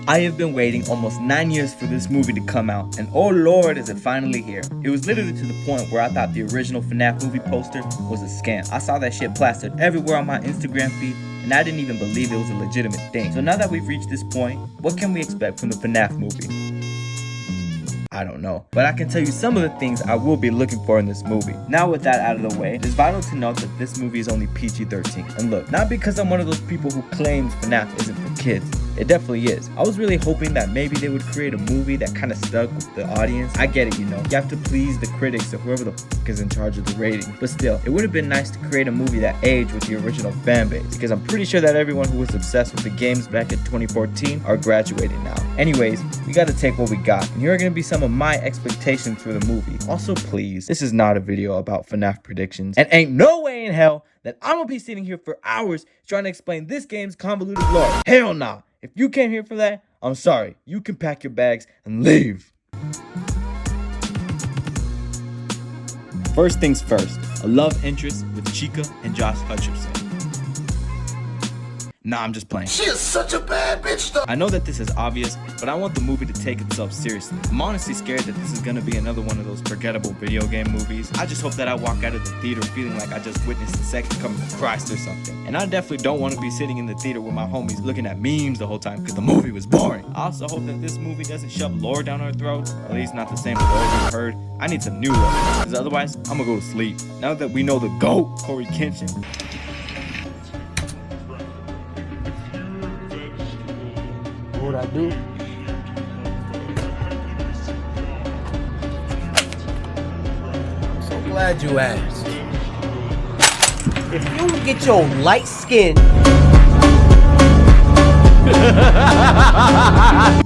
I have been waiting almost 9 years for this movie to come out, and oh lord is it finally here. It was literally to the point where I thought the original FNAF movie poster was a scam. I saw that shit plastered everywhere on my Instagram feed, and I didn't even believe it was a legitimate thing. So now that we've reached this point, what can we expect from the FNAF movie? I don't know, but I can tell you some of the things I will be looking for in this movie. Now with that out of the way, it is vital to note that this movie is only PG-13. And look, not because I'm one of those people who claims FNAF isn't for kids. It definitely is. I was really hoping that maybe they would create a movie that kind of stuck with the audience. I get it, you know. You have to please the critics or whoever the fuck is in charge of the rating. But still, it would have been nice to create a movie that aged with the original fan base. Because I'm pretty sure that everyone who was obsessed with the games back in 2014 are graduating now. Anyways, we got to take what we got. And here are going to be some of my expectations for the movie. Also, please, this is not a video about FNAF predictions. And ain't no way in hell that I'm going to be sitting here for hours trying to explain this game's convoluted lore. Hell nah. If you came here for that, I'm sorry. You can pack your bags and leave. First things first, a love interest with Chica and Josh Hutcherson. Nah, I'm just playing. She is such a bad bitch though. I know that this is obvious, but I want the movie to take itself seriously. I'm honestly scared that this is gonna be another one of those forgettable video game movies. I just hope that I walk out of the theater feeling like I just witnessed the second coming of Christ or something. And I definitely don't want to be sitting in the theater with my homies looking at memes the whole time because the movie was boring. I also hope that this movie doesn't shove lore down our throats, or at least not the same lore we've heard. I need some new lore, because otherwise I'm gonna go to sleep. Now that we know the GOAT, CoryxKenshin, what I do? I'm so glad you asked. If you get your light skin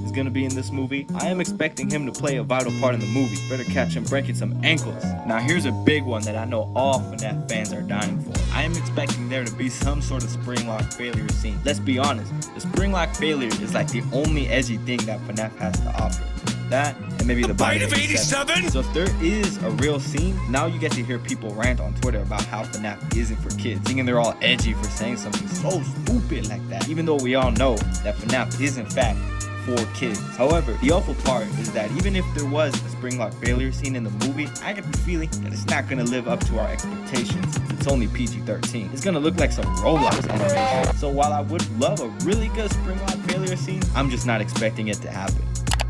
is gonna be in this movie, I am expecting him to play a vital part in the movie. Better catch him breaking some ankles. Now here's a big one that I know all FNAF fans are dying for. I am expecting there to be some sort of spring lock failure scene. Let's be honest, the spring lock failure is like the only edgy thing that FNAF has to offer. That and maybe the bite of 87. So if there is a real scene, now you get to hear people rant on Twitter about how FNAF isn't for kids, thinking they're all edgy for saying something so stupid like that, even though we all know that FNAF is in fact for kids. However, the awful part is that even if there was a spring lock failure scene in the movie, I get the feeling that it's not gonna live up to our expectations. It's only PG-13. It's gonna look like some Roblox animation. So while I would love a really good spring lock failure scene, I'm just not expecting it to happen.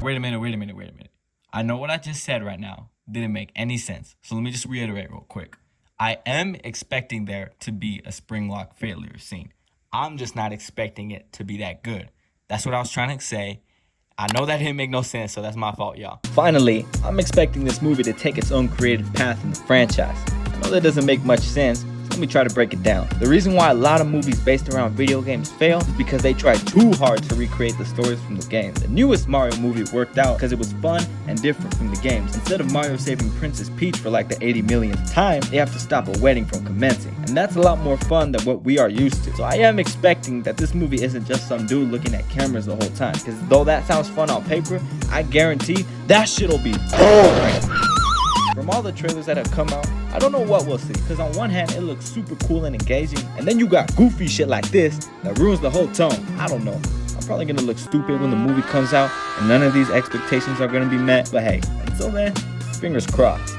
Wait a minute. I know what I just said right now didn't make any sense. So let me just reiterate real quick. I am expecting there to be a spring lock failure scene. I'm just not expecting it to be that good. That's what I was trying to say. I know that didn't make no sense, so that's my fault, y'all. Finally, I'm expecting this movie to take its own creative path in the franchise. I know that doesn't make much sense, so let me try to break it down. The reason why a lot of movies based around video games fail is because they try too hard to recreate the stories from the game. The newest Mario movie worked out because it was fun and different from the games. Instead of Mario saving Princess Peach for like the 80 millionth time, they have to stop a wedding from commencing. And that's a lot more fun than what we are used to. So I am expecting that this movie isn't just some dude looking at cameras the whole time. Because though that sounds fun on paper, I guarantee that shit'll be boring. From all the trailers that have come out, I don't know what we'll see, because on one hand it looks super cool and engaging, and then you got goofy shit like this that ruins the whole tone. I don't know. I'm probably gonna look stupid when the movie comes out and none of these expectations are gonna be met, but hey, until then, fingers crossed.